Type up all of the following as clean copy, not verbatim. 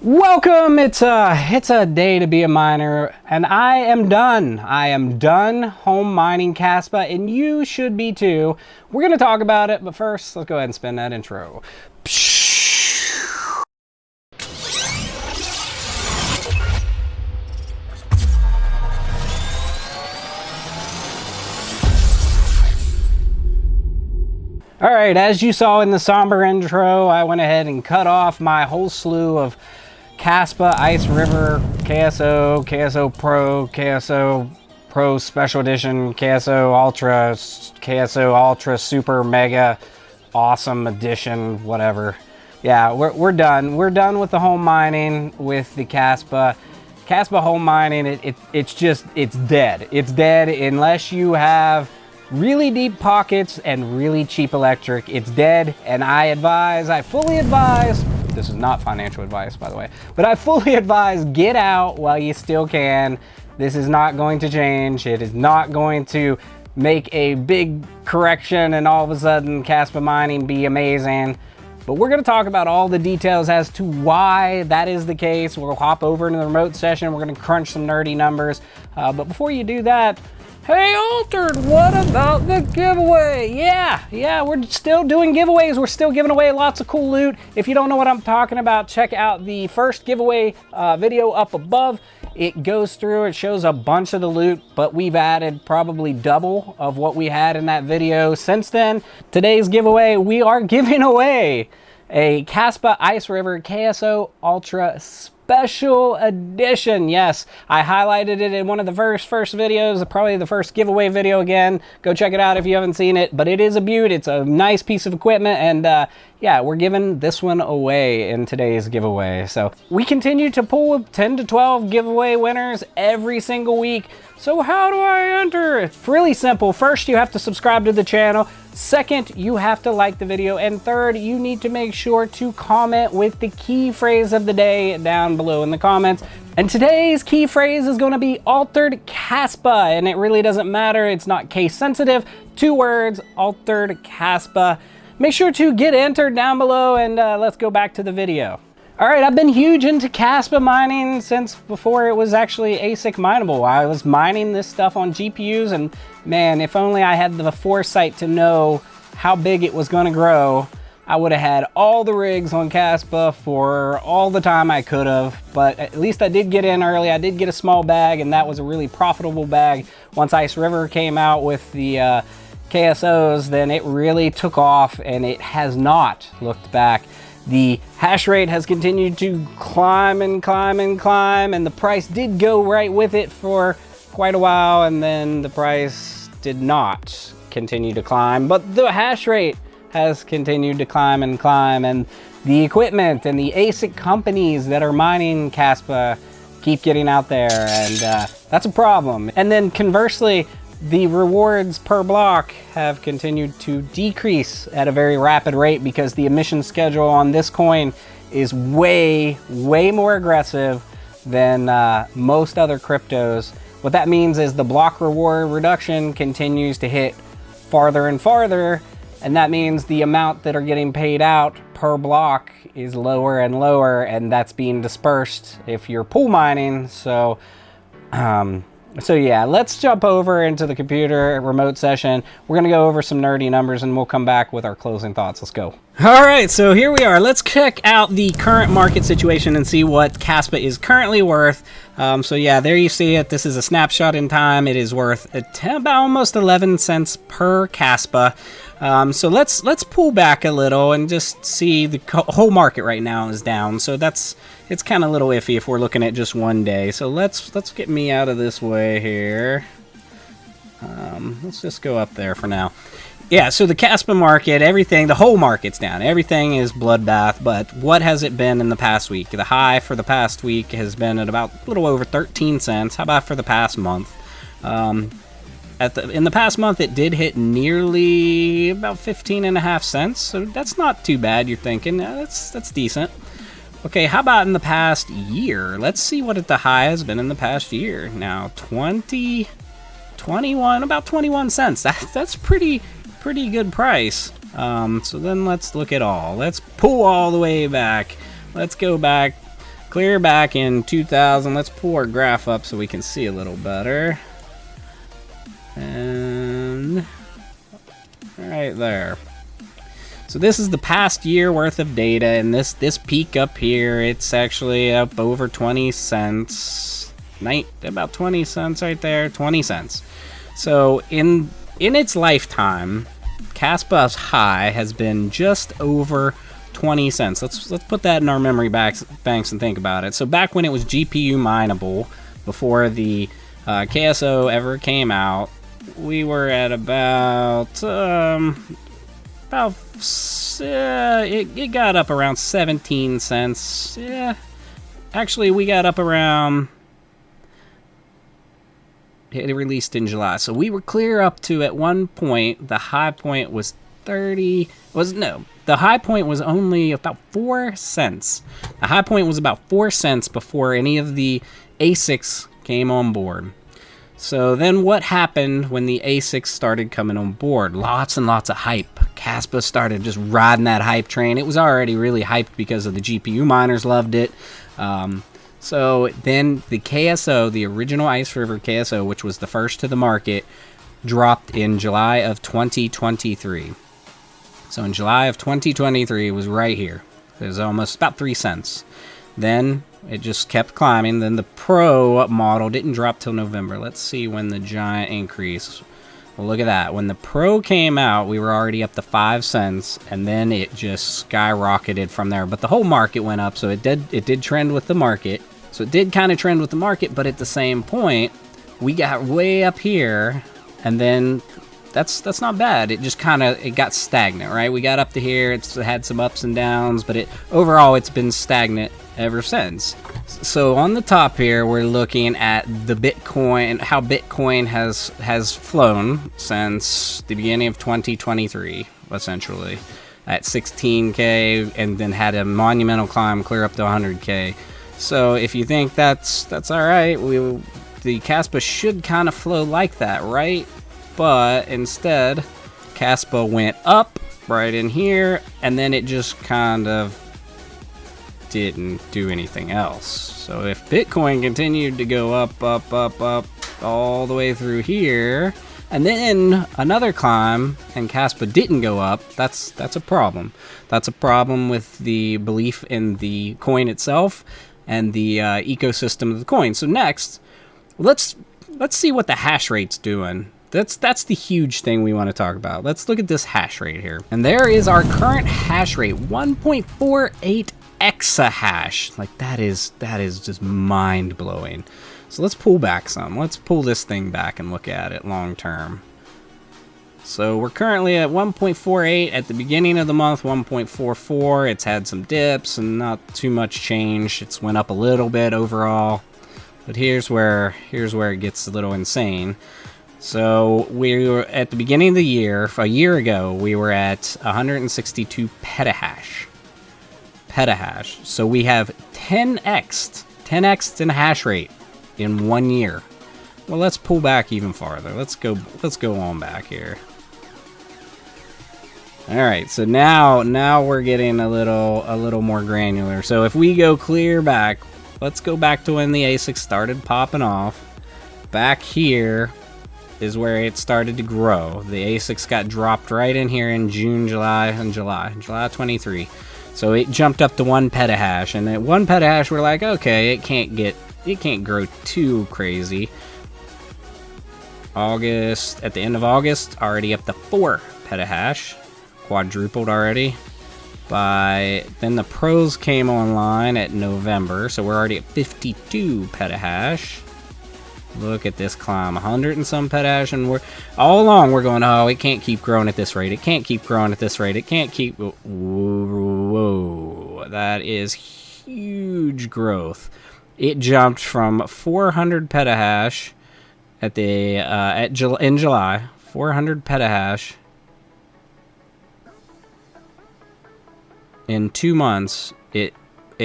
Welcome. It's a day to be a miner, and I am done. I am done home mining Kaspa, and you should be too. We're gonna talk about it, but first, let's go ahead and spin that intro. All right, as you saw in the somber intro, I went ahead and cut off my whole slew of Kaspa, Ice River, KSO, KSO Pro, KSO Pro Special Edition, KSO Ultra Super Mega Awesome Edition, whatever. Yeah, we're done. We're done with the home mining with the Kaspa. Kaspa home mining, it's dead. It's dead unless you have really deep pockets and really cheap electric. It's dead, and I fully advise, this is not financial advice, by the way, but I fully advise get out while you still can. This is not going to change. It is not going to make a big correction and all of a sudden Kaspa mining be amazing. But we're going to talk about all the details as to why that is the case. We'll hop over into the remote session. We're going to crunch some nerdy numbers. But before you do that, hey Altered, what about the giveaway? Yeah, we're still doing giveaways. We're still giving away lots of cool loot. If you don't know what I'm talking about, check out the first giveaway video up above. It goes through, it shows a bunch of the loot, but we've added probably double of what we had in that video since then. Today's giveaway, we are giving away a Kaspa Ice River KSO Ultra Special Edition. Yes, I highlighted it in one of the first videos, probably the first giveaway video again. Go check it out if you haven't seen it, but it is a beaut. It's a nice piece of equipment, and yeah, we're giving this one away in today's giveaway. So we continue to pull 10 to 12 giveaway winners every single week. So how do I enter? It's really simple. First, you have to subscribe to the channel. Second, you have to like the video. And third, you need to make sure to comment with the key phrase of the day down below in the comments. And today's key phrase is going to be Altered Kaspa. And it really doesn't matter. It's not case sensitive. 2 words, Altered Kaspa. Make sure to get entered down below, and let's go back to the video. All right, I've been huge into Kaspa mining since before it was actually ASIC mineable. I was mining this stuff on GPUs, and man, if only I had the foresight to know how big it was gonna grow, I would have had all the rigs on Kaspa for all the time I could have. But at least I did get in early. I did get a small bag, and that was a really profitable bag. Once Ice River came out with the KSOs, then it really took off, and it has not looked back. The hash rate has continued to climb and climb and climb, and the price did go right with it for quite a while, and then the price did not continue to climb, but the hash rate has continued to climb and climb, and the equipment and the ASIC companies that are mining Kaspa keep getting out there, and that's a problem. And then conversely, the rewards per block have continued to decrease at a very rapid rate because the emission schedule on this coin is way more aggressive than most other cryptos. What that means is the block reward reduction continues to hit farther and farther, and that means the amount that are getting paid out per block is lower and lower, and that's being dispersed if you're pool mining. So yeah, let's jump over into the computer remote session. We're gonna go over some nerdy numbers, and we'll come back with our closing thoughts. Let's go. All right, so here we are. Let's check out the current market situation and see what Kaspa is currently worth. So yeah, there you see it. This is a snapshot in time. It is worth about almost 11 cents per Kaspa. So let's pull back a little and just see the whole market right now is down. So it's kind of a little iffy if we're looking at just one day. So let's get me out of this way here. Let's just go up there for now. Yeah, so the Kaspa market, the whole market's down. Everything is bloodbath, but what has it been in the past week? The high for the past week has been at about a little over 13 cents. How about for the past month? In the past month, it did hit nearly about 15.5 cents, so that's not too bad. You're thinking, that's decent. Okay, how about in the past year? Let's see what the high has been in the past year. Now, 21, about 21 cents. That's pretty good price. So then let's look at all. Let's pull all the way back. Let's go back Clear back in 2000. Let's pull our graph up so we can see a little better. And right there. So this is the past year worth of data, and this peak up here, it's actually up over 20 cents. About 20 cents right there, 20 cents. So in its lifetime, Kaspa's high has been just over 20 cents. Let's put that in our memory banks and think about it. So back when it was GPU mineable, before the KSO ever came out, we were at about it got up around 17 cents. Yeah, actually we got up around, it released in July, so we were clear up to, at one point, the high point was the high point was only about 4 cents. The high point was about 4 cents before any of the ASICs came on board. So then what happened when the ASICs started coming on board? Lots and lots of hype. Kaspa started just riding that hype train. It was already really hyped because of the GPU miners loved it. So then the KSO, the original Ice River KSO, which was the first to the market, dropped in July of 2023. So in July of 2023, it was right here. It was almost about 3 cents. Then it just kept climbing. Then the Pro model didn't drop till November. Let's see when the giant increase. Well, look at that. When the Pro came out, we were already up to 5 cents, and then it just skyrocketed from there. But the whole market went up, so it did trend with the market. So it did kind of trend with the market, but at the same point, we got way up here, and then that's not bad. It just it got stagnant, right? We got up to here. It's had some ups and downs, but overall it's been stagnant ever since. So on the top here, we're looking at the Bitcoin, how Bitcoin has flown since the beginning of 2023, essentially, at 16K, and then had a monumental climb clear up to 100K. So if you think that's all right, the Kaspa should kind of flow like that, right? But instead, Kaspa went up right in here, and then it just kind of didn't do anything else. So if Bitcoin continued to go up, all the way through here, and then another climb, and Kaspa didn't go up, that's a problem. That's a problem with the belief in the coin itself and the ecosystem of the coin. So next, let's see what the hash rate's doing. That's the huge thing we want to talk about. Let's look at this hash rate here. And there is our current hash rate, 1.48 exahash. Like that is just mind-blowing. So let's pull back some. Let's pull this thing back and look at it long term. So we're currently at 1.48 at the beginning of the month, 1.44. It's had some dips and not too much change. It's went up a little bit overall. But here's where it gets a little insane. So we were at the beginning of the year, a year ago, we were at 162 petahash. So we have 10x in hash rate in 1 year. Well, let's pull back even farther. Let's go on back here. All right, so now we're getting a little more granular. So if we go clear back, let's go back to when the ASICs started popping off. Back here is where it started to grow. The ASICs got dropped right in here in July 23. So it jumped up to 1 petahash, and at 1 petahash we're like, okay, it can't grow too crazy. At the end of August, already up to 4 petahash, quadrupled already. Then the Pros came online at November, so we're already at 52 petahash. Look at this climb, 100 and some petahash, and we're all along we're going, oh, it can't keep growing at this rate. It can't keep growing at this rate. It can't keep. Whoa, that is huge growth. It jumped from 400 petahash in July, 400 petahash in 2 months. It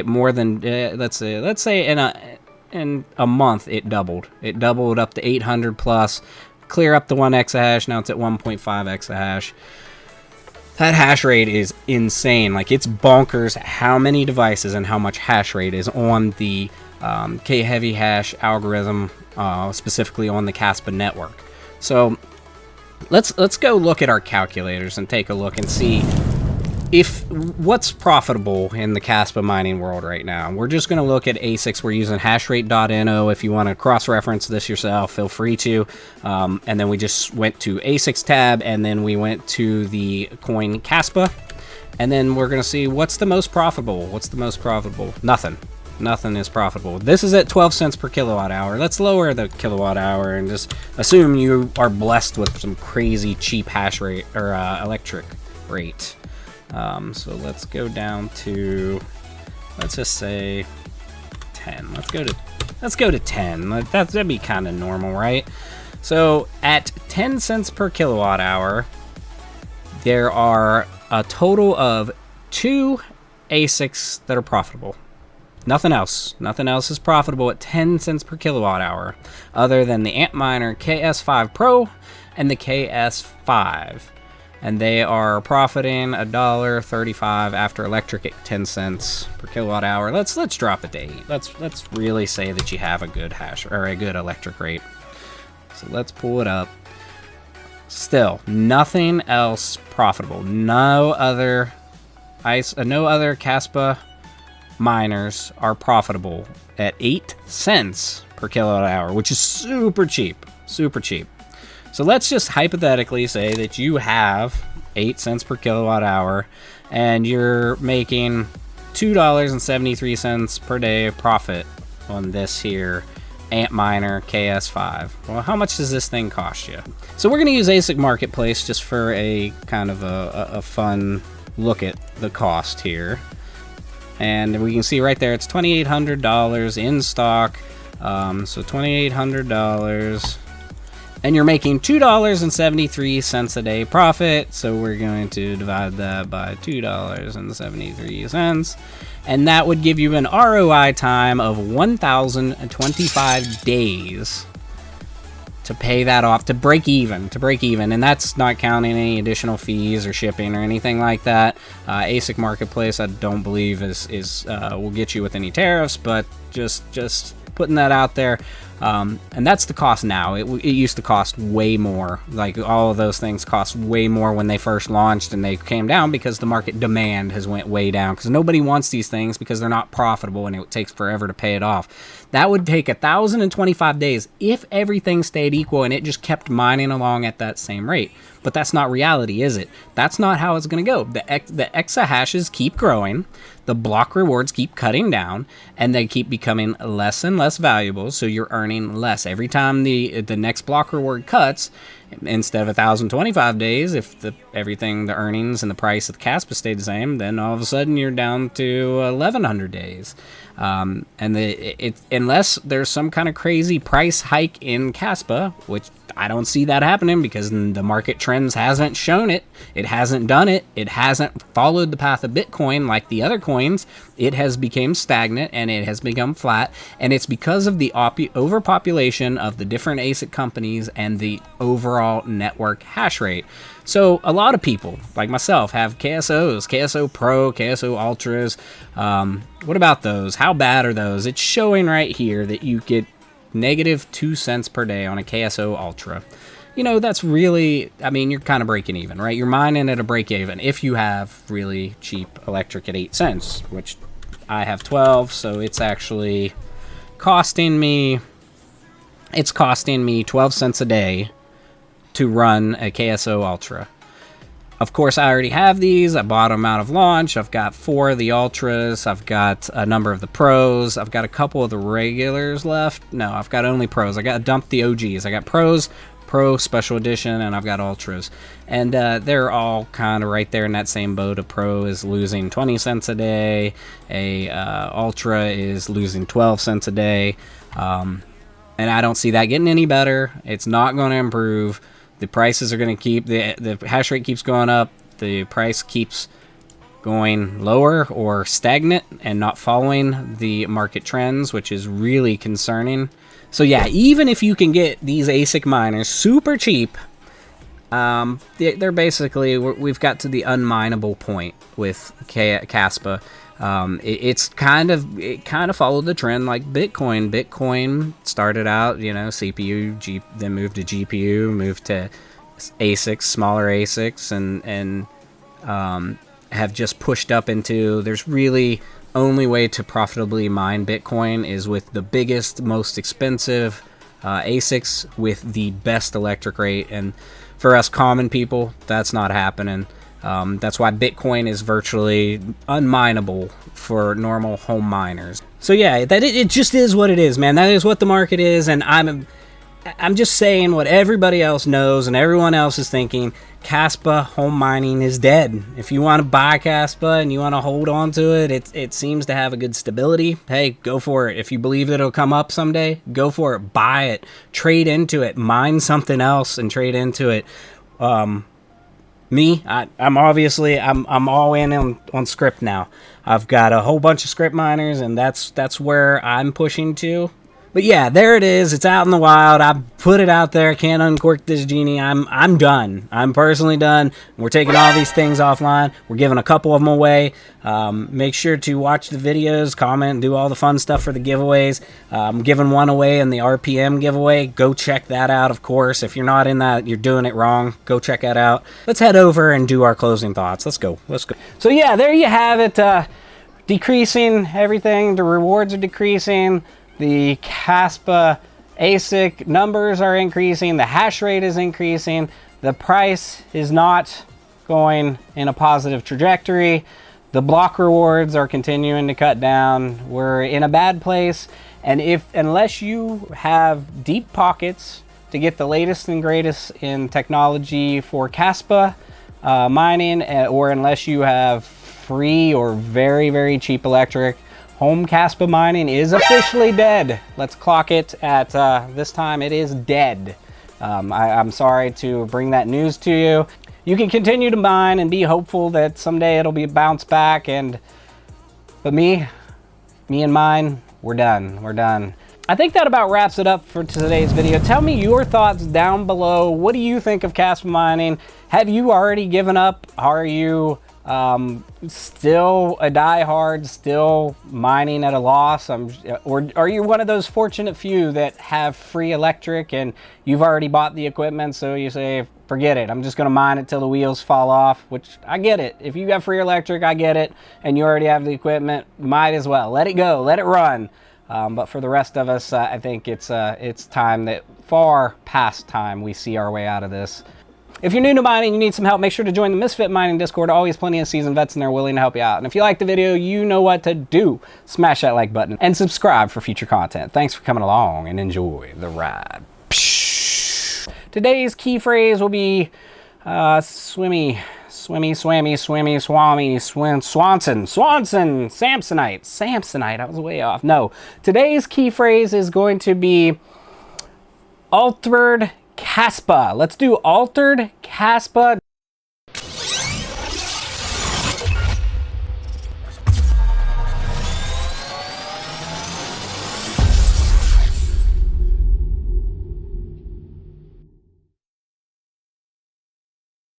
more than let's say in a month it doubled. It doubled up to 800 plus, clear up to 1 exahash. Now it's at 1.5 exahash. that hash rate is insane. Like, it's bonkers how many devices and how much hash rate is on the KHeavyHash algorithm, specifically on the Kaspa network. So let's go look at our calculators and take a look and see if what's profitable in the Kaspa mining world right now. We're just going to look at ASICs. We're using Hashrate.no. If you want to cross-reference this yourself, feel free to. And then we just went to ASICs tab, and then we went to the coin Kaspa. And then we're going to see what's the most profitable. What's the most profitable? Nothing. Nothing is profitable. This is at 12 cents per kilowatt hour. Let's lower the kilowatt hour and just assume you are blessed with some crazy cheap hash rate or electric rate. So let's go down to, let's just say 10. Let's go to 10. That'd be kind of normal, right? So at 10 cents per kilowatt hour, there are a total of 2 ASICs that are profitable. Nothing else. Nothing else is profitable at 10 cents per kilowatt hour, other than the Antminer KS5 Pro and the KS5. And they are profiting $1.35 after electric at 10 cents per kilowatt hour. Let's drop it to 8. Let's really say that you have a good hash or a good electric rate. So let's pull it up. Still, nothing else profitable. No other Kaspa miners are profitable at 8 cents per kilowatt hour, which is super cheap. Super cheap. So let's just hypothetically say that you have 8 cents per kilowatt hour and you're making $2.73 per day profit on this here Antminer KS5. Well, how much does this thing cost you? So we're going to use ASIC Marketplace just for a kind of a fun look at the cost here. And we can see right there it's $2,800 in stock. So $2,800. And you're making $2.73 a day profit, so we're going to divide that by $2.73, and that would give you an ROI time of 1,025 days to pay that off, to break even, and that's not counting any additional fees or shipping or anything like that. ASIC Marketplace, I don't believe will get you with any tariffs, but just putting that out there. And that's the cost now. It used to cost way more. Like, all of those things cost way more when they first launched, and they came down because the market demand has went way down, because nobody wants these things because they're not profitable and it takes forever to pay it off. That would take 1,025 days if everything stayed equal and it just kept mining along at that same rate. But that's not reality, is it? That's not how it's going to go. The exahashes keep growing, the block rewards keep cutting down, and they keep becoming less and less valuable, so you're earning less. Every time the next block reward cuts, instead of 1,025 days, if the earnings and the price of the Kaspa stayed the same, then all of a sudden you're down to 1,100 days. And unless there's some kind of crazy price hike in Kaspa, which I don't see that happening because the market trends hasn't shown it. It hasn't done it. It hasn't followed the path of Bitcoin like the other coins. It has become stagnant and it has become flat. And it's because of the overpopulation of the different ASIC companies and the overall network hash rate. So a lot of people, like myself, have KSOs, KSO Pro, KSO Ultras. What about those? How bad are those? It's showing right here that you get -2 cents per day on a KSO Ultra. You know, that's really, I mean, you're kind of breaking even, right? You're mining at a break even if you have really cheap electric at 8 cents, which I have 12, so it's actually costing me 12 cents a day to run a KSO Ultra. Of course, I already have these. I bought them out of launch. I've got 4 of the Ultras. I've got a number of the Pros. I've got a couple of the regulars left. No, I've got only Pros. I got dumped the OGs. I got Pros, Pro Special Edition, and I've got Ultras. And they're all kind of right there in that same boat. A Pro is losing 20 cents a day. A Ultra is losing 12 cents a day. And I don't see that getting any better. It's not going to improve. The prices are going to keep, the hash rate keeps going up, the price keeps going lower or stagnant and not following the market trends, which is really concerning. So yeah, even if you can get these ASIC miners super cheap, They're basically, we've got to the unmineable point with Kaspa. It kind of followed the trend like Bitcoin. Bitcoin started out, you know, CPU, then moved to GPU, moved to ASICs, smaller ASICs, and have just pushed up into, there's really only way to profitably mine Bitcoin is with the biggest, most expensive ASICs with the best electric rate. And for us common people, that's not happening. That's why Bitcoin is virtually unmineable for normal home miners. So yeah, it just is what it is, man. That is what the market is, and I'm just saying what everybody else knows and everyone else is thinking. Kaspa home mining is dead. If you want to buy Kaspa and you want to hold on to it, it seems to have a good stability. Hey, go for it. If you believe that it'll come up someday, go for it. Buy it. Trade into it. Mine something else and trade into it. Me, I'm obviously I'm all in on script now. I've got a whole bunch of script miners, and that's where I'm pushing to. But yeah, there it is. It's out in the wild. I put it out there. Can't uncork this genie. I'm done. I'm personally done. We're taking all these things offline. We're giving a couple of them away. Make sure to watch the videos, comment, do all the fun stuff for the giveaways. I'm giving one away in the RPM giveaway. Go check that out, of course. If you're not in that, you're doing it wrong. Go check that out. Let's head over and do our closing thoughts. Let's go. Let's go. So yeah, there you have it. Decreasing everything. The rewards are decreasing. The Kaspa ASIC numbers are increasing. The hash rate is increasing. The price is not going in a positive trajectory. The block rewards are continuing to cut down. We're in a bad place. And unless you have deep pockets to get the latest and greatest in technology for Kaspa mining, or unless you have free or very, very cheap electric, home Kaspa mining is officially dead. Let's clock it at this time. It is dead. I'm sorry to bring that news to you. You can continue to mine and be hopeful that someday it'll be bounced back. But me and mine, we're done. We're done. I think that about wraps it up for today's video. Tell me your thoughts down below. What do you think of Kaspa mining? Have you already given up? Are you still a diehard, still mining at a loss? Or are you one of those fortunate few that have free electric and you've already bought the equipment, so you say, forget it, I'm just going to mine it till the wheels fall off? Which, I get it. If you got free electric, I get it, and you already have the equipment, might as well. Let it go. Let it run. But for the rest of us, I think it's time, that far past time, we see our way out of this. If you're new to mining, you need some help, make sure to join the Misfit Mining Discord. Always plenty of seasoned vets in there willing to help you out. And if you like the video, you know what to do. Smash that like button and subscribe for future content. Thanks for coming along and enjoy the ride. Today's key phrase will be swimmy, Swanson, Samsonite. I was way off. No, today's key phrase is going to be altered Kaspa. Let's do altered Kaspa.